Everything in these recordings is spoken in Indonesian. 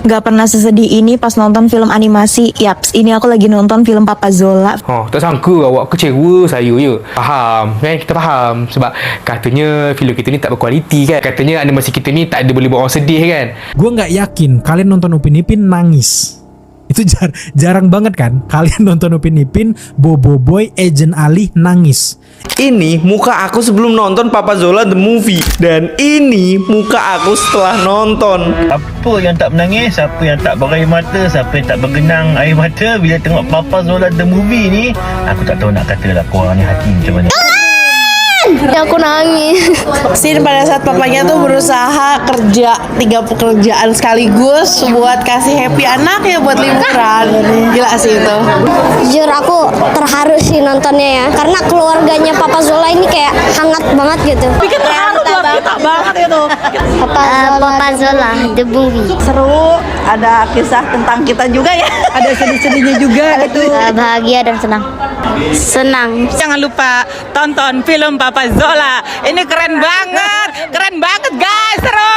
Gak pernah sesedih ini pas nonton film animasi. Yaps, ini aku lagi nonton film Papa Zola. Tak sangka awak kecewa saya je. Faham kan? Kita faham. Sebab katanya filem kita ni tak berkualiti kan. Katanya animasi kita ni tak ada boleh buat orang sedih kan. Gue nggak yakin kalian nonton Upin Ipin nangis. Itu jarang banget kan kalian nonton Upin Ipin, Bobo Boy, Agent Ali nangis. Ini muka aku sebelum nonton Papa Zola the movie. Dan ini muka aku setelah nonton. Apa yang tak menangis? Siapa yang tak berair mata? Siapa yang tak bergenang air mata bila tengok Papa Zola the movie ni? Aku tak tahu nak kata lah korang ni hati macam mana. Aku nangis. Sin pada saat papanya tuh berusaha kerja 3 pekerjaan sekaligus buat kasih happy anaknya buat liburan. Gila sih itu. Jujur aku terharu sih nontonnya ya. Karena keluarganya Papa Zola ini kayak hangat banget gitu. Bikin terharu buat kita banget itu. Papa Zola the movie. Seru, ada kisah tentang kita juga ya. Ada sedih-sedihnya juga gitu. Bahagia dan senang. Senang. Jangan lupa tonton film Papa Zola. Ini keren banget guys, seru.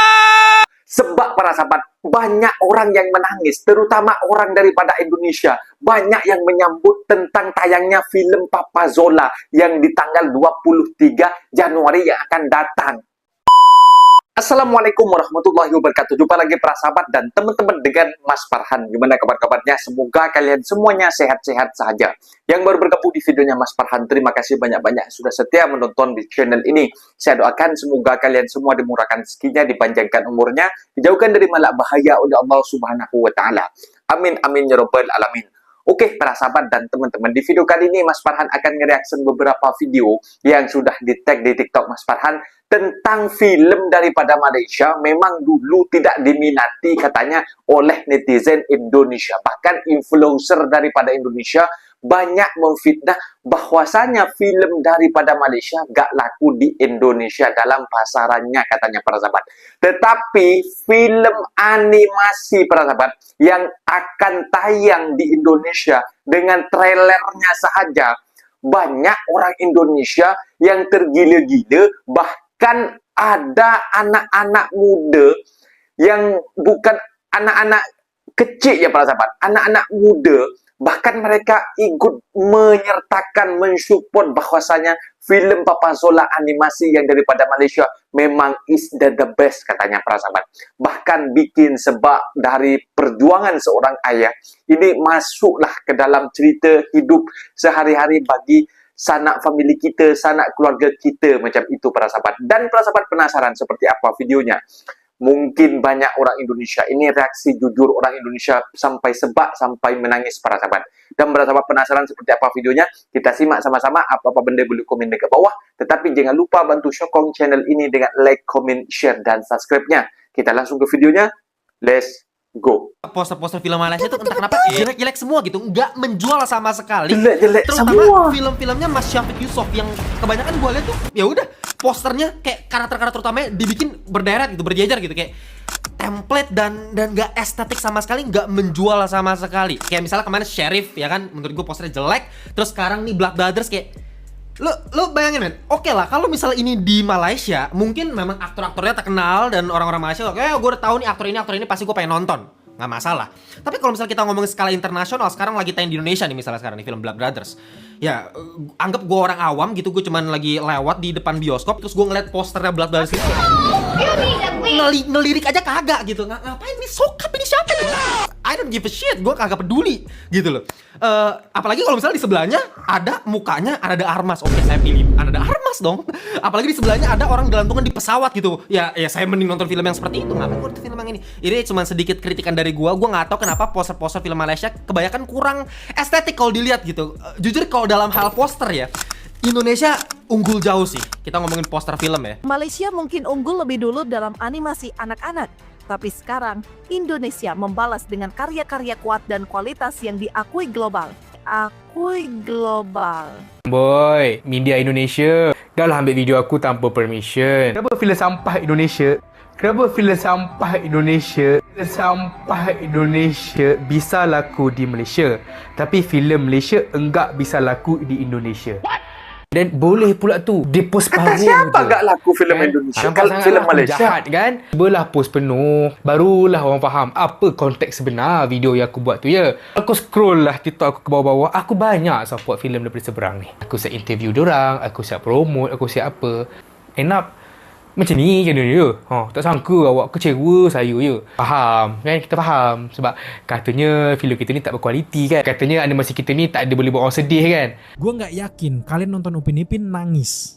Sebab para sahabat, banyak orang yang menangis, terutama orang daripada Indonesia. Banyak yang menyambut tentang tayangnya film Papa Zola yang di tanggal 23 Januari yang akan datang. Assalamualaikum warahmatullahi wabarakatuh. Jumpa lagi para sahabat dan teman-teman dengan Mas Farhan. Gimana kabar-kabarnya? Semoga kalian semuanya sehat-sehat saja. Yang baru bergabung di videonya Mas Farhan, terima kasih banyak-banyak sudah setia menonton di channel ini. Saya doakan semoga kalian semua dimurahkan rezekinya, dipanjangkan umurnya, dijauhkan dari malak bahaya oleh Allah Subhanahu wa taala. Amin amin ya rabbal alamin. Oke para sahabat dan teman-teman, di video kali ini Mas Farhan akan nge-reaction beberapa video yang sudah di-tag di TikTok Mas Farhan tentang film daripada Malaysia. Memang dulu tidak diminati katanya oleh netizen Indonesia. Bahkan influencer daripada Indonesia banyak memfitnah bahwasanya film daripada Malaysia gak laku di Indonesia dalam pasarannya katanya para sahabat. Tetapi film animasi para sahabat yang akan tayang di Indonesia dengan trailernya sahaja banyak orang Indonesia yang tergila-gila. Bahkan ada anak-anak muda yang bukan anak-anak kecil ya para sahabat, anak-anak muda, bahkan mereka ikut menyertakan, mensupport bahwasanya film Papa Zola animasi yang daripada Malaysia memang is the best katanya para sahabat. Bahkan bikin sebab dari perjuangan seorang ayah ini masuklah ke dalam cerita hidup sehari-hari bagi sanak famili kita, sanak keluarga kita macam itu para sahabat. Dan para sahabat penasaran seperti apa videonya? Mungkin banyak orang Indonesia, ini reaksi jujur orang Indonesia sampai sebab, sampai menangis para sahabat. Dan para sahabat penasaran seperti apa videonya? Kita simak sama-sama. Apa-apa benda boleh komen dekat bawah. Tetapi jangan lupa bantu sokong channel ini dengan like, comment, share, dan subscribe-nya. Kita langsung ke videonya. Let's go. Poster-poster film Malaysia itu entah kenapa jelek-jelek semua gitu, nggak menjual sama sekali. Jelek-jelek terutama semua. Film-filmnya Mas Syafiq Yusof yang kebanyakan gue lihat tuh ya udah posternya kayak karakter-karakter utamanya dibikin berderet gitu, berjejer gitu, kayak template dan nggak estetik sama sekali, nggak menjual sama sekali. Kayak misalnya kemarin Sheriff ya kan, menurut gue posternya jelek. Terus sekarang nih Black Brothers kayak lo bayangin men, oke lah kalau misalnya ini di Malaysia mungkin memang aktor-aktornya terkenal dan orang-orang Malaysia oke, gue udah tahu nih aktor ini pasti gue pengen nonton, nggak masalah. Tapi kalau misalnya kita ngomongin skala internasional, sekarang lagi tayang di Indonesia nih misalnya sekarang nih film Black Brothers ya, anggap gue orang awam gitu, gue cuman lagi lewat di depan bioskop terus gue ngeliat posternya Black Brothers gitu, ngelirik aja kagak gitu, ngapain ini, sokap ini siapa nih? I don't give a shit, gue kagak peduli gitu loh. Apalagi kalau misalnya di sebelahnya ada mukanya ada Armas, oke saya pilih ada Armas dong. Apalagi di sebelahnya ada orang gelantungan di pesawat gitu, ya saya mending nonton film yang seperti itu. Ngapain gue nonton film yang ini? Ini cuma sedikit kritikan dari gue nggak tahu kenapa poster-poster film Malaysia kebanyakan kurang estetik kalau dilihat gitu. Jujur kalau dalam hal poster ya, Indonesia unggul jauh sih. Kita ngomongin poster film ya. Malaysia mungkin unggul lebih dulu dalam animasi anak-anak, tapi sekarang Indonesia membalas dengan karya-karya kuat dan kualitas yang diakui global. Boy, media Indonesia dah lah ambil video aku tanpa permission. Kenapa filem sampah Indonesia? Filem sampah Indonesia bisa laku di Malaysia, tapi filem Malaysia enggak bisa laku di Indonesia. Dan boleh pula tu dia post Kata paruh siapa je. gak laku filem Indonesia? Nampak Kalau sangat filem lah Malaysia. jahat kan. Belah post penuh. Barulah orang faham apa konteks sebenar video yang aku buat tu ya. Aku scroll lah TikTok aku ke bawah-bawah. Aku banyak support filem daripada seberang ni. Aku siap interview diorang. Aku siap promote. Aku siap apa. End up macam ni kena dia. Tak sangka awak kecewa saya je. Faham kan? Kita faham. Sebab katanya filem kita ni tak berkualiti kan. Katanya animasi kita ni tak ada boleh buat orang sedih kan. Gue nggak yakin kalian nonton Upin Ipin nangis.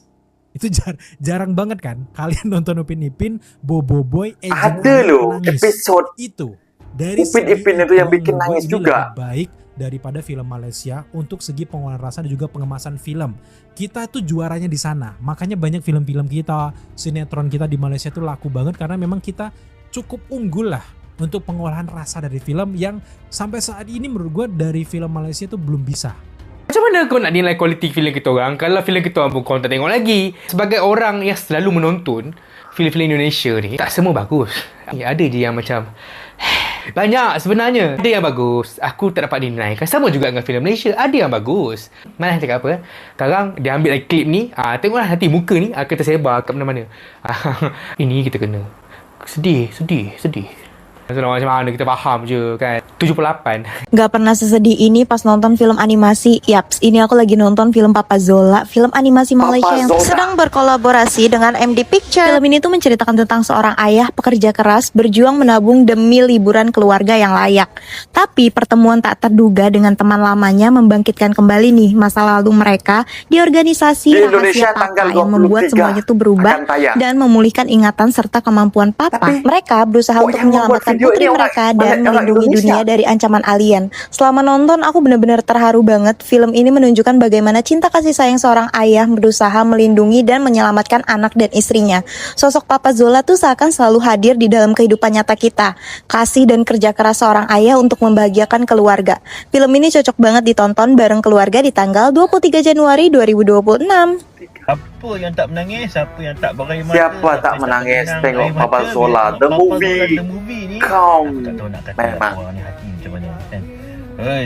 Itu jarang banget kan kalian nonton Upin Ipin, Bobo Boy, Ada loh nangis. episode Itu dari Upin Ipin itu yang bikin nangis ini juga. lebih baik daripada film Malaysia untuk segi pengolahan rasa dan juga pengemasan film. Kita tuh juaranya di sana. Makanya banyak film-film kita, sinetron kita di Malaysia tuh laku banget karena memang kita cukup unggul lah untuk pengolahan rasa dari film yang sampai saat ini menurut gue dari film Malaysia tuh belum bisa. Macam mana kau nak nilai kualiti filem kita orang kalau filem kita orang pun kau tak tengok lagi? Sebagai orang yang selalu menonton filem-filem Indonesia ni, tak semua bagus. Ada je yang macam banyak sebenarnya. Ada yang bagus. Aku tak dapat dinaikan. Sama juga dengan filem Malaysia. Ada yang bagus. Mana cakap apa? Sekarang dia ambil lagi klip ni. Tengoklah nanti muka ni akan tersebar kat mana-mana. Ini kita kena. Sedih. Macam mana kita faham je kan. 78. Gak pernah sesedih ini pas nonton film animasi. Yaps, ini aku lagi nonton film Papa Zola, film animasi Malaysia yang sedang berkolaborasi dengan MD Picture. Film ini tuh menceritakan tentang seorang ayah pekerja keras berjuang menabung demi liburan keluarga yang layak. Tapi pertemuan tak terduga dengan teman lamanya membangkitkan kembali nih masa lalu mereka di organisasi Di Indonesia rahasia tanggal Papa yang membuat 23 semuanya tuh berubah akan tayang. dan memulihkan ingatan serta kemampuan Papa. Mereka berusaha untuk yang membuat menyelamatkan video putri ini mereka orang dan melindungi Indonesia. dunia dari ancaman alien. Selama nonton aku benar-benar terharu banget. Film ini menunjukkan bagaimana cinta kasih sayang seorang ayah berusaha melindungi dan menyelamatkan anak dan istrinya. Sosok Papa Zola tuh seakan selalu hadir di dalam kehidupan nyata kita. Kasih dan kerja keras seorang ayah untuk membahagiakan keluarga. Film ini cocok banget ditonton bareng keluarga di tanggal 23 Januari 2026. Apa yang tak menangis? Siapa yang tak berair mata? Siapa tak menangis bergenang tengok air Papa mata? Zola, Bila the tengok Papa movie. Zola, the movie ni, Kau aku tak tahu nak kata memang. orang ni hati macam mana kan.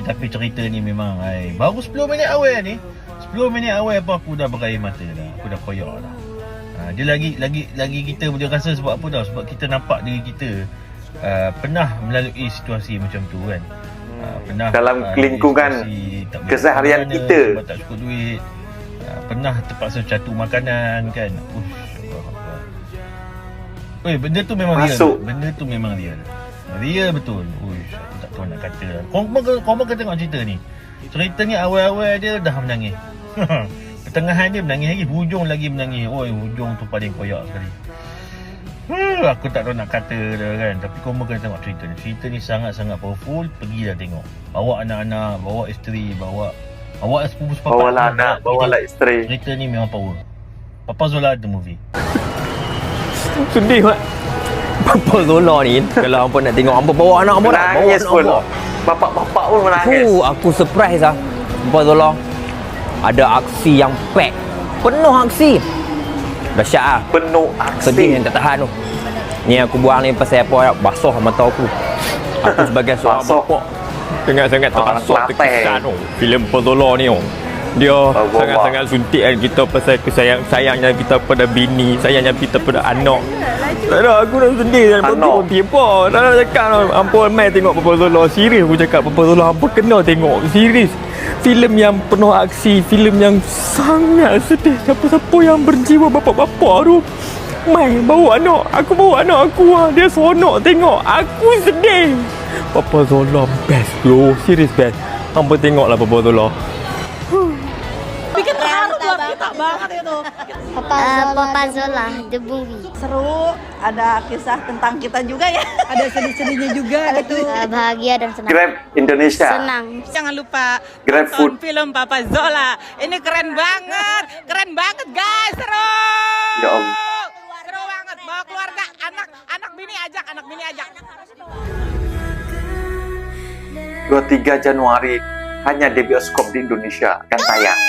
Tapi cerita ni memang baru 10 minit awal ni. 10 minit awal apa aku dah berair mata dah. Aku dah koyak dah. Dia lagi kita boleh rasa sebab apa dah? Sebab kita nampak diri kita pernah melalui situasi macam tu kan. Pernah Dalam lingkungan keseharian kita. sebab tak cukup duit. Pernah terpaksa jatuh makanan kan. Benda tu memang Masuk. real. Benda tu memang real. Real betul. Aku tak tahu nak kata. Kau kena tengok cerita ni. Cerita ni awal-awal dia dah menangis. Pertengahan dia menangis lagi, hujung lagi menangis. Hujung tu paling koyak sekali. Aku tak tahu nak kata dah kan. Tapi kau kena tengok cerita ni. Cerita ni sangat-sangat powerful. Pergilah tengok. Bawa anak-anak, bawa isteri, bawa sepupu-sepupu. Bawalah anak, bawalah isteri. Cerita ni memang power. Papa Zola the movie. Sedih mak. Papa Zola ni kalau hampa nak tengok hampa bawa anak hampa tak? Bawa Menangis anak pun. hampa. Bapak-bapak pun menangis. Aku surprise lah. Papa Zola ada aksi yang pack. Penuh aksi. Dahsyat lah. Penuh aksi. Sedih yang tak tahan tu. Ni aku buang ni pasal apa? Basuh mata aku. Aku sebagai seorang Basuh. bapak sangat-sangat Orang terasa Kelantan. terkesan tu. Filem Papa Zola ni tu. Dia sangat-sangat suntikkan kita pasal sayangnya kita pada bini, sayangnya kita pada anak. Tak ada, aku dah sedih dan berhenti apa. Tak ada cakap hampa mai tengok Papa Zola. Serius aku cakap Papa Zola hampa kena tengok. Serius. Filem yang penuh aksi, filem yang sangat sedih. Siapa-siapa yang berjiwa bapak-bapak tu mai bawa anak. Aku bawa anak aku lah. Dia seronok tengok. Aku sedih. Papa Zola best bro. Serius best. Hampa tengoklah Papa Zola. Bikin terharu buat kita banget itu. Papa Zola the movie. Seru, ada kisah tentang kita juga ya. Ada sedih-sedihnya juga gitu. Bahagia dan senang. Grab Indonesia. Senang. Jangan lupa Grab tonton food. film Papa Zola. Ini keren banget guys, seru. Ya Allah. Seru banget, bawa keluarga, anak bini ajak. 23 Januari hanya di bioskop di Indonesia akan tayang.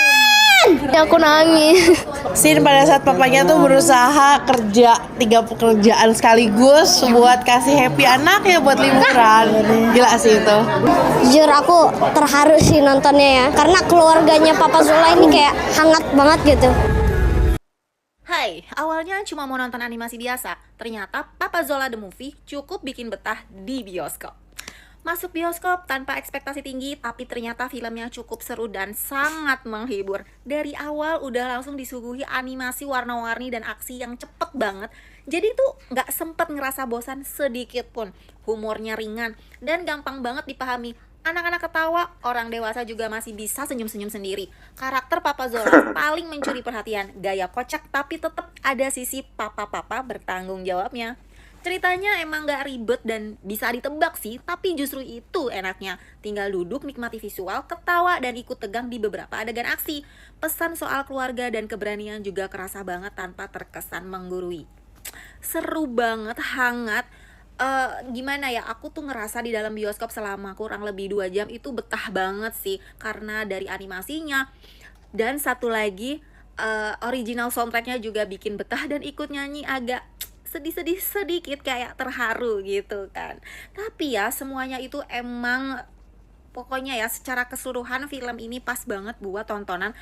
Ya, aku nangis. Scene pada saat papanya tuh berusaha kerja 3 pekerjaan sekaligus buat kasih happy anaknya buat liburan. Gila sih itu. Jujur aku terharu sih nontonnya ya, karena keluarganya Papa Zola ini kayak hangat banget gitu. Hai, awalnya cuma mau nonton animasi biasa. Ternyata Papa Zola The Movie cukup bikin betah di bioskop. Masuk bioskop tanpa ekspektasi tinggi, tapi ternyata filmnya cukup seru dan sangat menghibur. Dari awal udah langsung disuguhi animasi warna-warni dan aksi yang cepet banget. Jadi tuh nggak sempet ngerasa bosan sedikit pun. Humornya ringan dan gampang banget dipahami. Anak-anak ketawa, orang dewasa juga masih bisa senyum-senyum sendiri. Karakter Papa Zola paling mencuri perhatian. Gaya kocak tapi tetap ada sisi papa-papa bertanggung jawabnya. Ceritanya emang gak ribet dan bisa ditebak sih, tapi justru itu enaknya. Tinggal duduk, nikmati visual, ketawa, dan ikut tegang di beberapa adegan aksi. Pesan soal keluarga dan keberanian juga kerasa banget tanpa terkesan menggurui. Seru banget, hangat. Gimana ya, aku tuh ngerasa di dalam bioskop selama kurang lebih 2 jam itu betah banget sih. Karena dari animasinya. Dan satu lagi, original soundtracknya juga bikin betah dan ikut nyanyi agak sedih-sedih sedikit, kayak terharu gitu kan. Tapi ya semuanya itu emang pokoknya ya secara keseluruhan film ini pas banget buat tontonan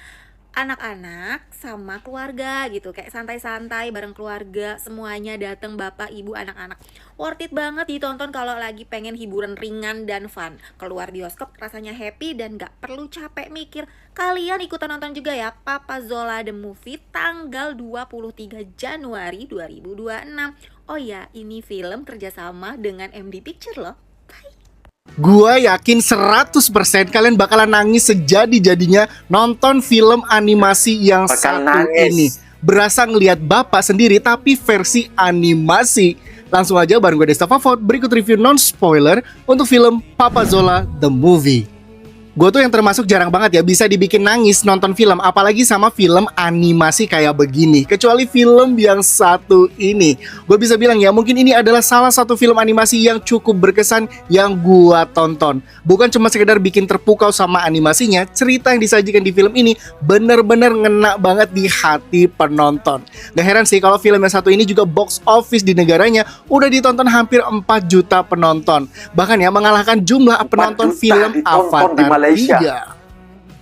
anak-anak sama keluarga gitu, kayak santai-santai bareng keluarga, semuanya dateng, bapak, ibu, anak-anak. Worth it banget ditonton kalau lagi pengen hiburan ringan dan fun. Keluar bioskop rasanya happy dan gak perlu capek mikir. Kalian ikutan nonton juga ya Papa Zola The Movie tanggal 23 Januari 2026. Oh ya, ini film kerjasama dengan MD Picture loh. Gua yakin 100% kalian bakalan nangis sejadi-jadinya nonton film animasi yang satu ini. Berasa ngelihat bapak sendiri tapi versi animasi. Langsung aja bareng gue Desta Fafot, berikut review non-spoiler untuk film Papa Zola The Movie. Gue tuh yang termasuk jarang banget ya bisa dibikin nangis nonton film, apalagi sama film animasi kayak begini. Kecuali film yang satu ini. Gue bisa bilang ya, mungkin ini adalah salah satu film animasi yang cukup berkesan yang gue tonton. Bukan cuma sekedar bikin terpukau sama animasinya, cerita yang disajikan di film ini bener-bener ngena banget di hati penonton. Gak heran sih kalau film yang satu ini juga box office di negaranya udah ditonton hampir 4 juta penonton. Bahkan ya mengalahkan jumlah penonton film Avatar 3.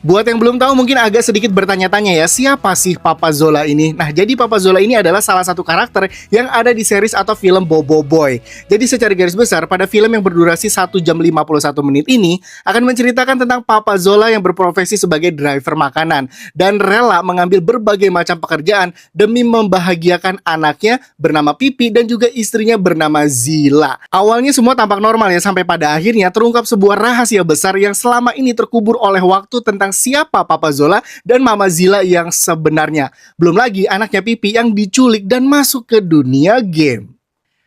Buat yang belum tahu mungkin agak sedikit bertanya-tanya ya, siapa sih Papa Zola ini? Nah, jadi Papa Zola ini adalah salah satu karakter yang ada di series atau film Bobo Boy. Jadi secara garis besar, pada film yang berdurasi 1 jam 51 menit ini akan menceritakan tentang Papa Zola yang berprofesi sebagai driver makanan dan rela mengambil berbagai macam pekerjaan demi membahagiakan anaknya bernama Pipi dan juga istrinya bernama Zila. Awalnya semua tampak normal ya, sampai pada akhirnya terungkap sebuah rahasia besar yang selama ini terkubur oleh waktu tentang siapa Papa Zola dan Mama Zila yang sebenarnya. Belum lagi anaknya Pipi yang diculik dan masuk ke dunia game.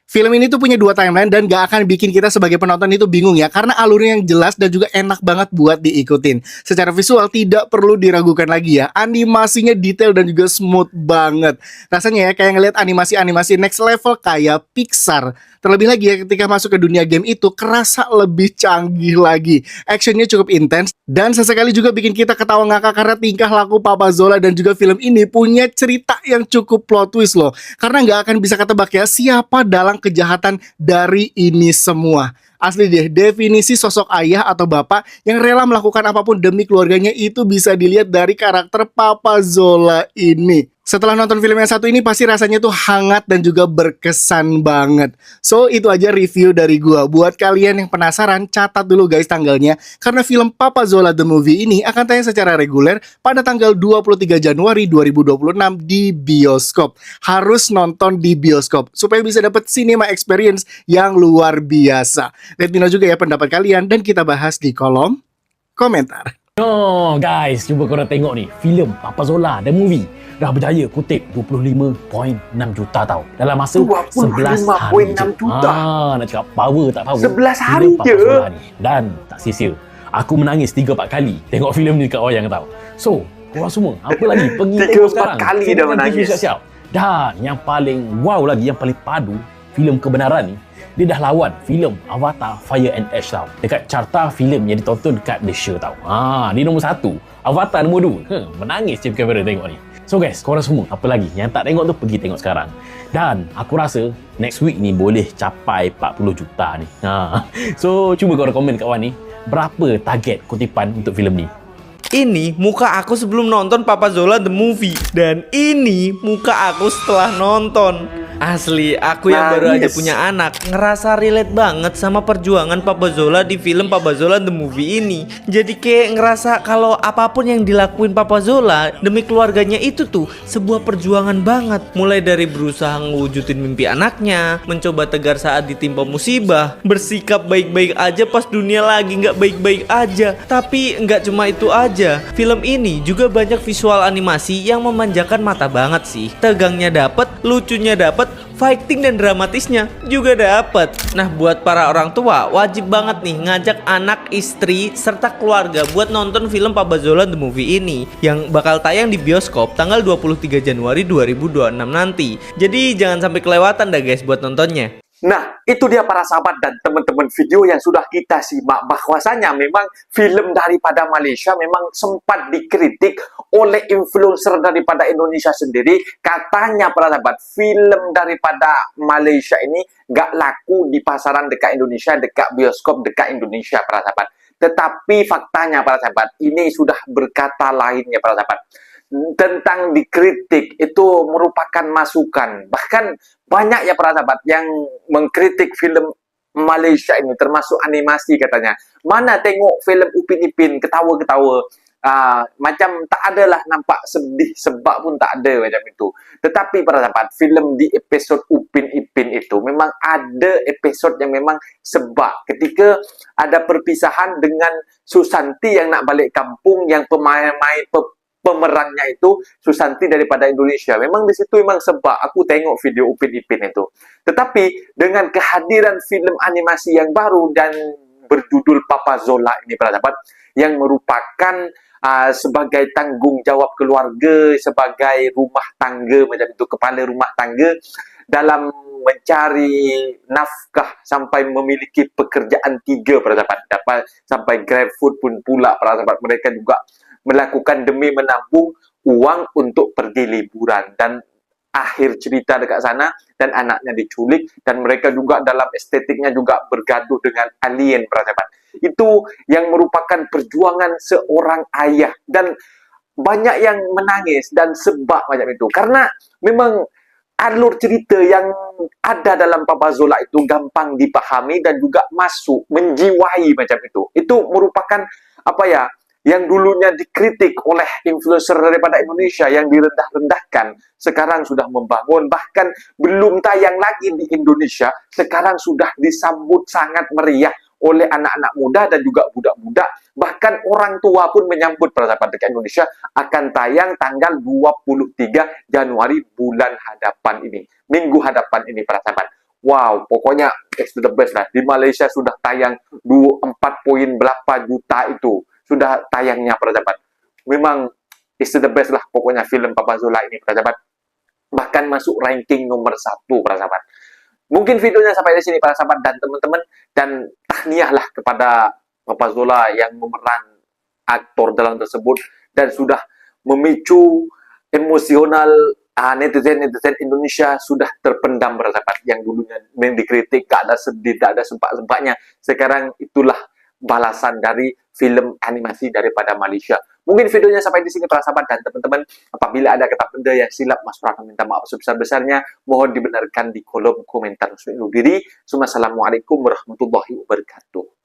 Film ini tuh punya 2 timeline dan gak akan bikin kita sebagai penonton itu bingung ya, karena alurnya yang jelas dan juga enak banget buat diikutin. Secara visual tidak perlu diragukan lagi ya, animasinya detail dan juga smooth banget. Rasanya ya kayak ngeliat animasi-animasi next level kayak Pixar. Terlebih lagi ya ketika masuk ke dunia game itu kerasa lebih canggih lagi. Actionnya cukup intens dan sesekali juga bikin kita ketawa ngakak karena tingkah laku Papa Zola, dan juga film ini punya cerita yang cukup plot twist loh. Karena nggak akan bisa ketebak ya siapa dalang kejahatan dari ini semua. Asli deh, definisi sosok ayah atau bapak yang rela melakukan apapun demi keluarganya itu bisa dilihat dari karakter Papa Zola ini. Setelah nonton film yang satu ini pasti rasanya tuh hangat dan juga berkesan banget. So itu aja review dari gua. Buat kalian yang penasaran, catat dulu guys tanggalnya, karena film Papa Zola The Movie ini akan tayang secara reguler pada tanggal 23 Januari 2026 di bioskop. Harus nonton di bioskop supaya bisa dapat cinema experience yang luar biasa. Let me know juga ya pendapat kalian dan kita bahas di kolom komentar. Oh guys, cuba korang tengok ni filem Papa Zola The Movie dah berjaya kutip 25.6 juta tau dalam masa 11 hari je. Nak cakap power tak power, 11 hari je ni. Dan tak sia-sia, aku menangis 3-4 kali tengok filem ni dekat wayang tau. So korang semua apa lagi pergi tengok sekarang 3-4 kali dah menangis. siap-siap. Dan yang paling wow lagi, yang paling padu, filem kebenaran ni, dia dah lawan filem Avatar Fire and Ash tau. Dekat carta filem yang ditonton dekat Malaysia tau. Dia nombor 1, Avatar nombor 2. Menangis je kamera tengok ni. So guys, korang semua, apa lagi yang tak tengok tu pergi tengok sekarang. Dan aku rasa next week ni boleh capai 40 juta ni. So cuba korang komen kat bawah ni, berapa target kutipan untuk filem ni? Ini muka aku sebelum nonton Papa Zola The Movie. Dan ini muka aku setelah nonton. Asli, aku yang baru aja punya anak ngerasa relate banget sama perjuangan Papa Zola di film Papa Zola The Movie ini. Jadi kayak ngerasa kalau apapun yang dilakuin Papa Zola demi keluarganya itu tuh sebuah perjuangan banget. Mulai dari berusaha ngewujudin mimpi anaknya, mencoba tegar saat ditimpa musibah, bersikap baik-baik aja pas dunia lagi nggak baik-baik aja. Tapi nggak cuma itu aja, film ini juga banyak visual animasi yang memanjakan mata banget sih. Tegangnya dapet, lucunya dapet, fighting dan dramatisnya juga dapet. Nah, buat para orang tua wajib banget nih ngajak anak, istri, serta keluarga buat nonton film Papa Zola The Movie ini yang bakal tayang di bioskop tanggal 23 Januari 2026 nanti. Jadi jangan sampai kelewatan dah guys buat nontonnya. Nah, itu dia para sahabat dan teman-teman video yang sudah kita simak, bahwasanya memang film daripada Malaysia memang sempat dikritik oleh influencer daripada Indonesia sendiri. Katanya para sahabat, film daripada Malaysia ini gak laku di pasaran dekat Indonesia, dekat bioskop dekat Indonesia para sahabat. Tetapi faktanya para sahabat, ini sudah berkata lainnya para sahabat. Tentang dikritik itu merupakan masukan. Bahkan banyak ya para sahabat yang mengkritik film Malaysia ini, termasuk animasi katanya. Mana tengok film Upin Ipin ketawa-ketawa, macam tak adalah nampak sedih, sebab pun tak ada macam itu. Tetapi para sahabat, film di episod Upin Ipin itu memang ada episod yang memang sebab ketika ada perpisahan dengan Susanti yang nak balik kampung, yang pemerannya itu Susanti daripada Indonesia. Memang di situ memang sebab aku tengok video Upin Ipin itu. Tetapi dengan kehadiran film animasi yang baru dan berjudul Papa Zola ini para sahabat, yang merupakan sebagai tanggung jawab keluarga, sebagai rumah tangga macam itu, kepala rumah tangga dalam mencari nafkah sampai memiliki pekerjaan 3 para sahabat. Dapat sampai GrabFood pun pula para sahabat, mereka juga melakukan demi menabung uang untuk pergi liburan. Dan akhir cerita dekat sana, dan anaknya diculik, dan mereka juga dalam estetiknya juga bergaduh dengan alien para sahabat. Itu yang merupakan perjuangan seorang ayah, dan banyak yang menangis dan sebab macam itu. Karena memang alur cerita yang ada dalam Papa Zola itu gampang dipahami dan juga masuk, menjiwai macam itu. Itu merupakan apa ya, yang dulunya dikritik oleh influencer daripada Indonesia, yang direndah-rendahkan, sekarang sudah membangun. Bahkan belum tayang lagi di Indonesia, sekarang sudah disambut sangat meriah oleh anak-anak muda dan juga budak-budak. Bahkan orang tua pun menyambut para sahabat dekat Indonesia akan tayang tanggal 23 Januari bulan hadapan ini, minggu hadapan ini para sahabat. Wow, pokoknya it's the best lah. Di Malaysia sudah tayang 4 poin berapa juta itu sudah tayangnya para sahabat. Memang it's the best lah pokoknya film Papa Zola ini para sahabat. Bahkan masuk ranking nomor 1 para sahabat. Mungkin videonya sampai di sini para sahabat dan teman-teman, dan tahniahlah kepada Papa Zola yang memeran aktor dalam tersebut dan sudah memicu emosional netizen Indonesia sudah terpendam para sahabat. Yang dulunya dikritik, gak ada sedih, gak ada sempat-sempatnya. Sekarang itulah balasan dari film animasi daripada Malaysia. Mungkin videonya sampai di sini para sahabat dan teman-teman. Apabila ada kata benda yang silap, Mas Farhan minta maaf sebesar-besarnya. Mohon dibenarkan di kolom komentar. Assalamualaikum warahmatullahi wabarakatuh.